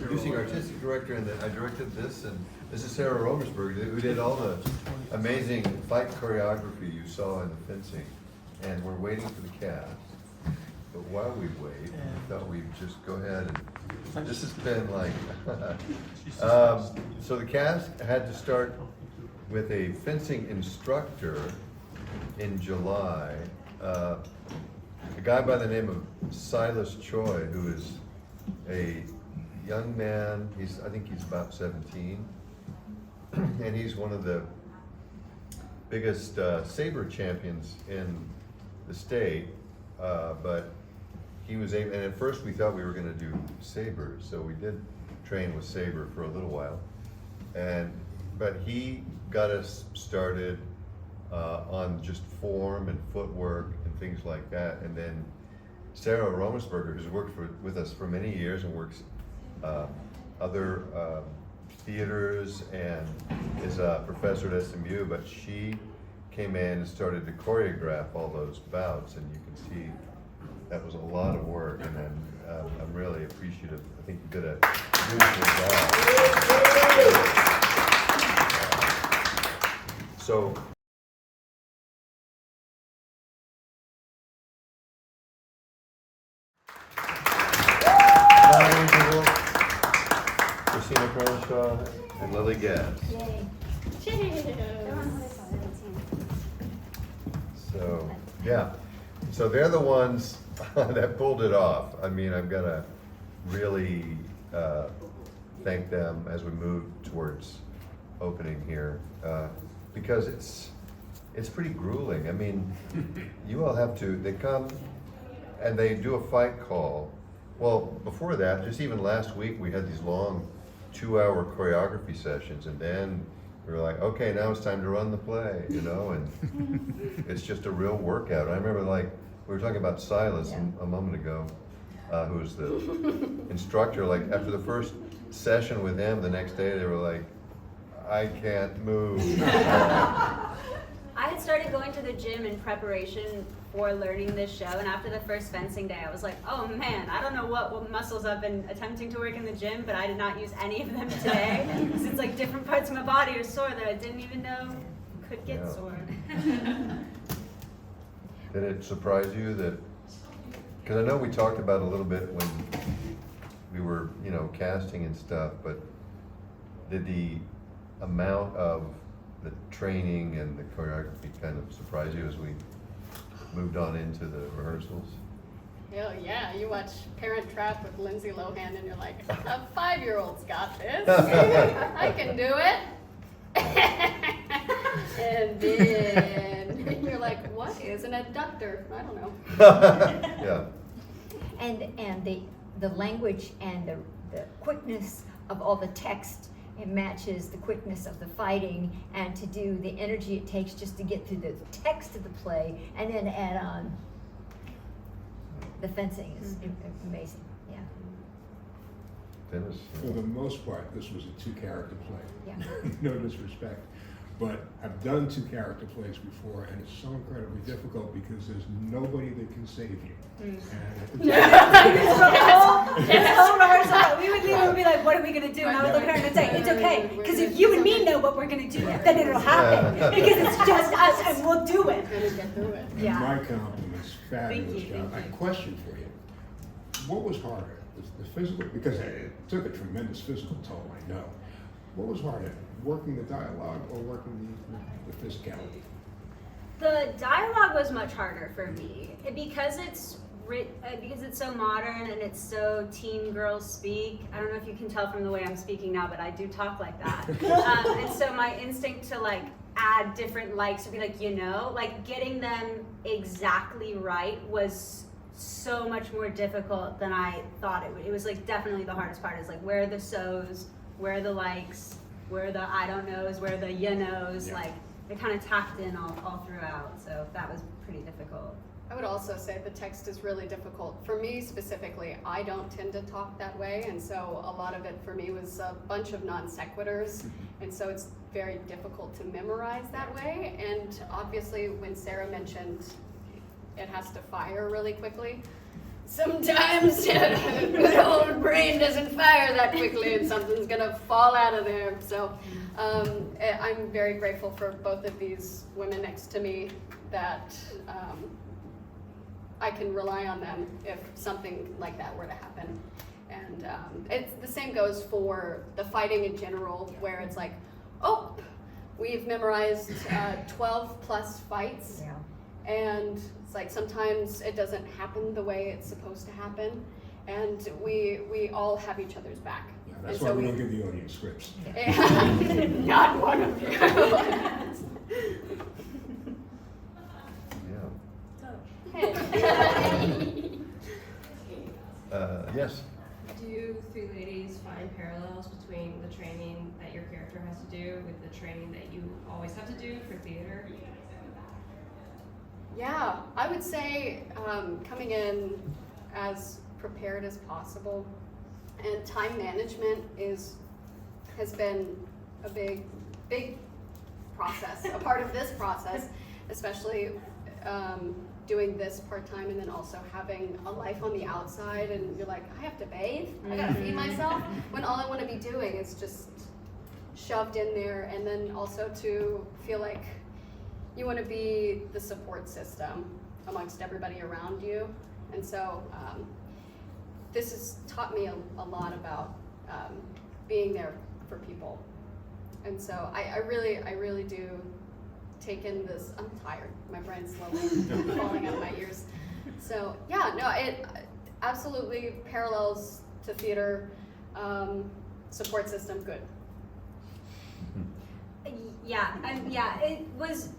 producing artistic director, and then I directed this, and this is Sara Romersberger, who did all the amazing fight choreography you saw in the fencing. And we're waiting for the cast. But while we wait, I thought we'd just go ahead and, this has been like, so the cast had to start with a fencing instructor in July. A guy by the name of Silas Choi, who is a young man, I think he's about 17, and he's one of the biggest saber champions in the state, but he was able, and at first we thought we were going to do sabers, so we did train with saber for a little while, but he got us started on just form and footwork and things like that. And then Sara Romersberger, who's worked with us for many years and works other theaters and is a professor at SMU, but she came in and started to choreograph all those bouts, and you can see that was a lot of work, and I'm really appreciative. I think you did a beautiful job. So. Nadia, Christina Cranshaw, and Lily Gast. Yay. So, yeah. So they're the ones that pulled it off. I mean, I've got to really thank them as we move towards opening here, because it's pretty grueling. I mean, you all have to, they come and they do a fight call. Well, before that, just even last week, we had these long 2-hour choreography sessions, and then we were like, okay, now it's time to run the play, you know, and it's just a real workout. I remember, like, we were talking about Silas a moment ago, who was the instructor. Like, after the first session with him, the next day they were like, I can't move. I had started going to the gym in preparation for learning this show, and after the first fencing day, I was like, oh man, I don't know what muscles I've been attempting to work in the gym, but I did not use any of them today, because it's like different parts of my body are sore that I didn't even know could get sore. Did it surprise you that, because I know we talked about it a little bit when we were, you know, casting and stuff, but did the amount of the training and the choreography kind of surprise you as we moved on into the rehearsals? Hell yeah, you watch Parent Trap with Lindsay Lohan and you're like, a 5-year-old's got this. I can do it. And then you're like, what is an adductor? I don't know. Yeah. And the language and the quickness of all the text, it matches the quickness of the fighting, and to do the energy it takes just to get through the text of the play and then add on the fencing is amazing. Yeah. Dennis? For the most part, this was a 2-character play. Yeah. No disrespect. But I've done 2-character plays before, and it's so incredibly difficult because there's nobody that can save you. And We would be like, what are we gonna do? And I would look at her and say, it's okay, because if you and me know what we're gonna do, then it'll happen, because it's just us and we'll do it. Yeah. My compliments, fabulous Thank you, job. thank A you. question for you. What was harder, the physical, because it took a tremendous physical toll, I know. What was harder, working the dialogue or working the physicality? The dialogue was much harder for me because it's so modern and it's so teen girls speak. I don't know if you can tell from the way I'm speaking now, but I do talk like that. And so my instinct to like add different likes would be like, you know, like getting them exactly right was so much more difficult than I thought it would. It was like definitely the hardest part is like where are the so's, where are the likes, where are the I don't knows, where are the you knows, Yeah. like it kind of tacked in all throughout. So that was pretty difficult. I would also say the text is really difficult. For me specifically, I don't tend to talk that way, and so a lot of it for me was a bunch of non sequiturs, and so it's very difficult to memorize that way. And obviously when Sara mentioned it has to fire really quickly, sometimes good old brain doesn't fire that quickly and something's gonna fall out of there. So I'm very grateful for both of these women next to me that I can rely on them if something like that were to happen. And it's the same goes for the fighting in general, where it's like, oh, we've memorized 12 plus fights. Yeah. And it's like sometimes it doesn't happen the way it's supposed to happen, and we all have each other's back. Yeah, that's And why so we don't give the audience scripts. Not one of you. Yes. Do you three ladies find parallels between the training that your character has to do with the training that you always have to do for theater? Yeah, I would say coming in as prepared as possible, and time management has been a big process, a part of this process, especially doing this part-time and then also having a life on the outside, and you're like, I have to bathe, I gotta feed myself, when all I want to be doing is just shoved in there. And then also to feel like you want to be the support system amongst everybody around you. And so this has taught me a lot about being there for people. And so I really do take in this. I'm tired. My brain's slowly falling out of my ears. So yeah, no, it absolutely parallels to theater. Support system, good. Yeah, it was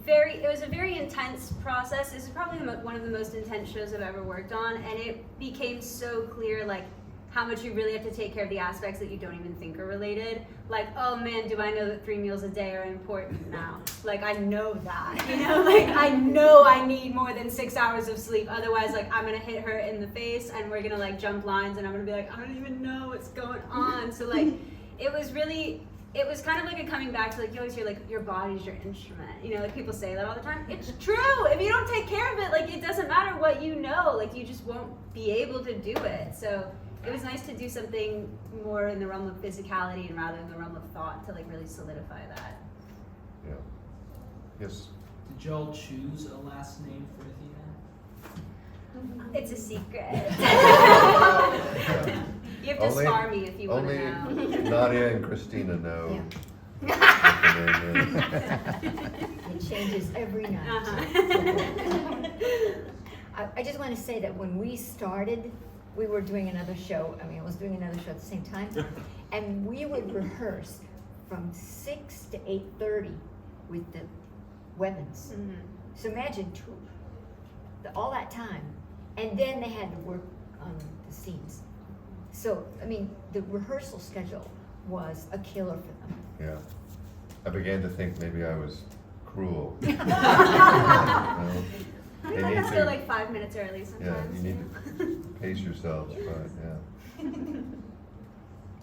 a very intense process. This is probably one of the most intense shows I've ever worked on, and it became so clear, like, how much you really have to take care of the aspects that you don't even think are related. Like, oh man, do I know that 3 meals a day are important now? Like, I know that, you know? Like, I know I need more than 6 hours of sleep. Otherwise, like, I'm gonna hit her in the face, and we're gonna, like, jump lines, and I'm gonna be like, I don't even know what's going on. So, like, it was kind of like a coming back to, like, you always hear, like, your body's your instrument. You know, like, people say that all the time. It's true. If you don't take care of it, like, it doesn't matter what you know. Like, you just won't be able to do it. So it was nice to do something more in the realm of physicality and rather in the realm of thought to, like, really solidify that. Yeah. Yes. Did y'all choose a last name for Athena? It's a secret. You have to Only- spar me if you want to Only know. Nadia and Christina know. Yeah. what the name is. It changes every night. Uh-huh. I just want to say that when we started, we were doing another show. I mean, I was doing another show at the same time, and we would rehearse from 6 to 8:30 with the weapons. Mhm. So imagine all that time, and then they had to work on the scenes. So I mean, the rehearsal schedule was a killer for them. Yeah. I began to think maybe I was cruel. I They like need to to- go like 5 minutes early Yeah, sometimes. you need to pace yourselves, but yeah.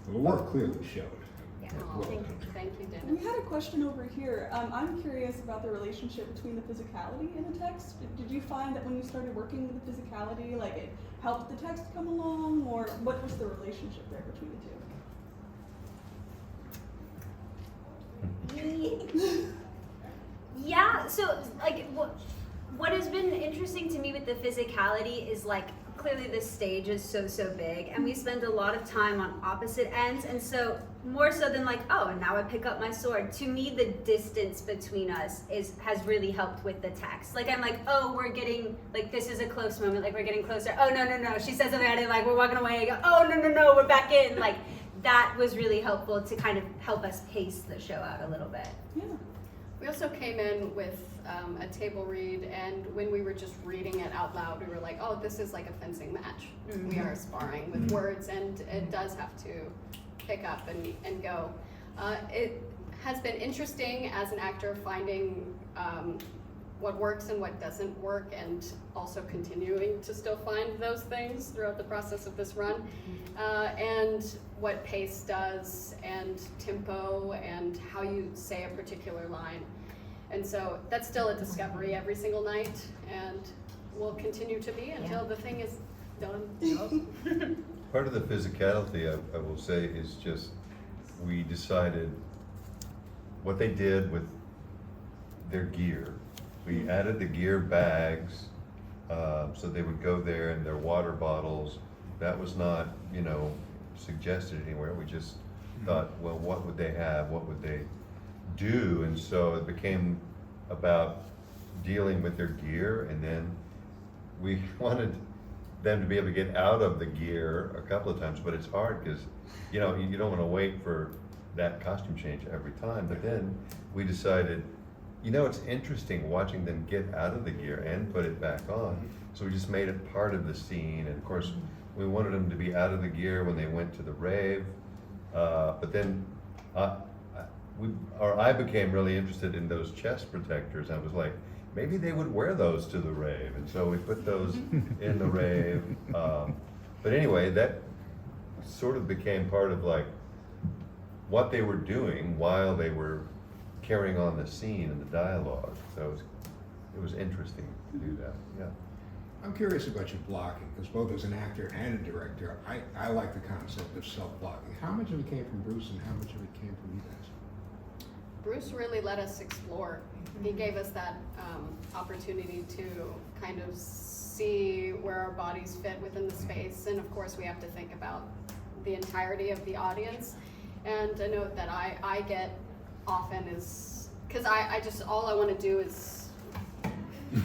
The work clearly showed. Yeah. Oh, thank you, We Dennis. had a question over here. I'm curious about the relationship between the physicality and the text. Did you find that when you started working with the physicality, like it helped the text come along, or what was the relationship there between the two? Yeah, so like what has been interesting to me with the physicality is, like, clearly this stage is so big, and we spend a lot of time on opposite ends, and so more so than like, oh, and now I pick up my sword. To me, the distance between us has really helped with the text. Like, I'm like, oh, we're getting, like, this is a close moment, like, we're getting closer. Oh, no, she says something I didn't like, we're walking away, I go, oh, no, we're back in. Like, that was really helpful to kind of help us pace the show out a little bit. Yeah. We also came in with a table read, and when we were just reading it out loud, we were like, oh, this is like a fencing match. Mhm. We are sparring with words, and it does have to pick up and go. It has been interesting as an actor finding what works and what doesn't work, and also continuing to still find those things throughout the process of this run, and what pace does, and tempo, and how you say a particular line. And so that's still a discovery every single night, and will continue to be until the thing is done. Part of the physicality, I will say, is just, we decided what they did with their gear. We added the gear bags, so they would go there, and their water bottles. That was not, suggested anywhere. We just thought, well, what would they have? What would they do? And so it became about dealing with their gear, and then we wanted them to be able to get out of the gear a couple of times, but it's hard because, you don't want to wait for that costume change every time. But then we decided, it's interesting watching them get out of the gear and put it back on. So we just made it part of the scene. And of course, we wanted them to be out of the gear when they went to the rave. But then I became really interested in those chest protectors. I was like, maybe they would wear those to the rave. And so we put those in the rave. But anyway, that sort of became part of like what they were doing while they were carrying on the scene and the dialogue. So it was interesting to do that, yeah. I'm curious about your blocking, because both as an actor and a director, I like the concept of self-blocking. How much of it came from Bruce and how much of it came from you guys? Bruce really let us explore. He gave us that opportunity to kind of see where our bodies fit within the space, and of course we have to think about the entirety of the audience. And a note that I get often is, because I just, all I want to do is be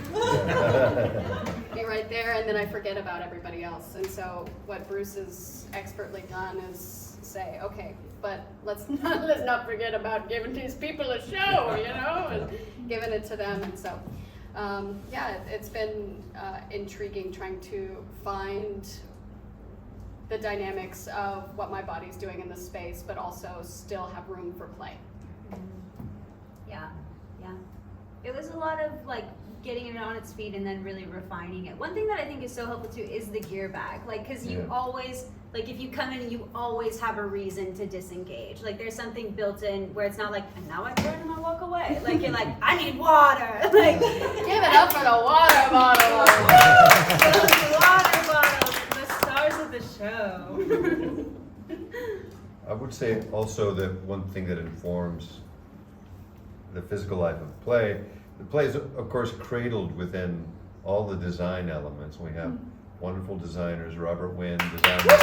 right there, and then I forget about everybody else. And so what Bruce has expertly done is say, okay, but let's not forget about giving these people a show, and giving it to them. And so, it's been intriguing trying to find the dynamics of what my body's doing in the space, but also still have room for play. Yeah. It was a lot of like getting it on its feet and then really refining it. One thing that I think is so helpful too is the gear bag. Like, cause you always, like if you come in, you always have a reason to disengage. Like there's something built in where it's not like, and now I turn and I walk away. Like you're like, I need water. Like, give it up for the water bottle. Water bottles, the stars of the show. I would say also that one thing that informs the physical life of play, the play is of course cradled within all the design elements. We have wonderful designers, Robert Wynn designed the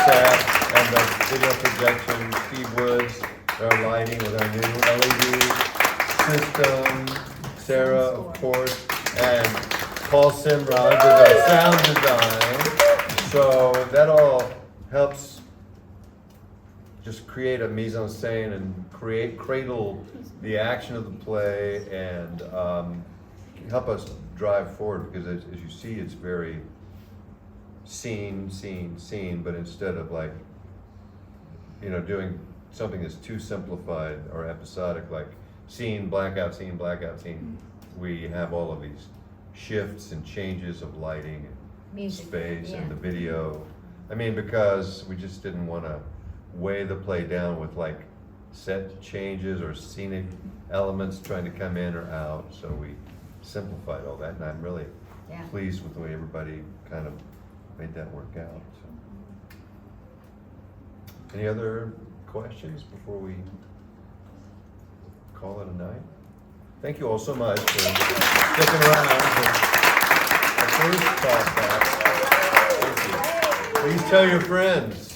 set and the video projection, Steve Woods, our lighting with our new LED system, Sarah of course, and Paul Simrod did our sound design. So that all helps just create a mise-en-scène and cradle the action of the play and help us drive forward, because as you see, it's very scene, but instead of like, doing something that's too simplified or episodic, like scene, blackout, scene, we have all of these shifts and changes of lighting and Music, space yeah. and the video. I mean, because we just didn't want to weigh the play down with like set changes or scenic elements trying to come in or out. So we simplified all that, and I'm really pleased with the way everybody kind of made that work out. So. Any other questions before we call it a night? Thank you all so much for sticking around for the first Talkback. Thank you. Please tell your friends.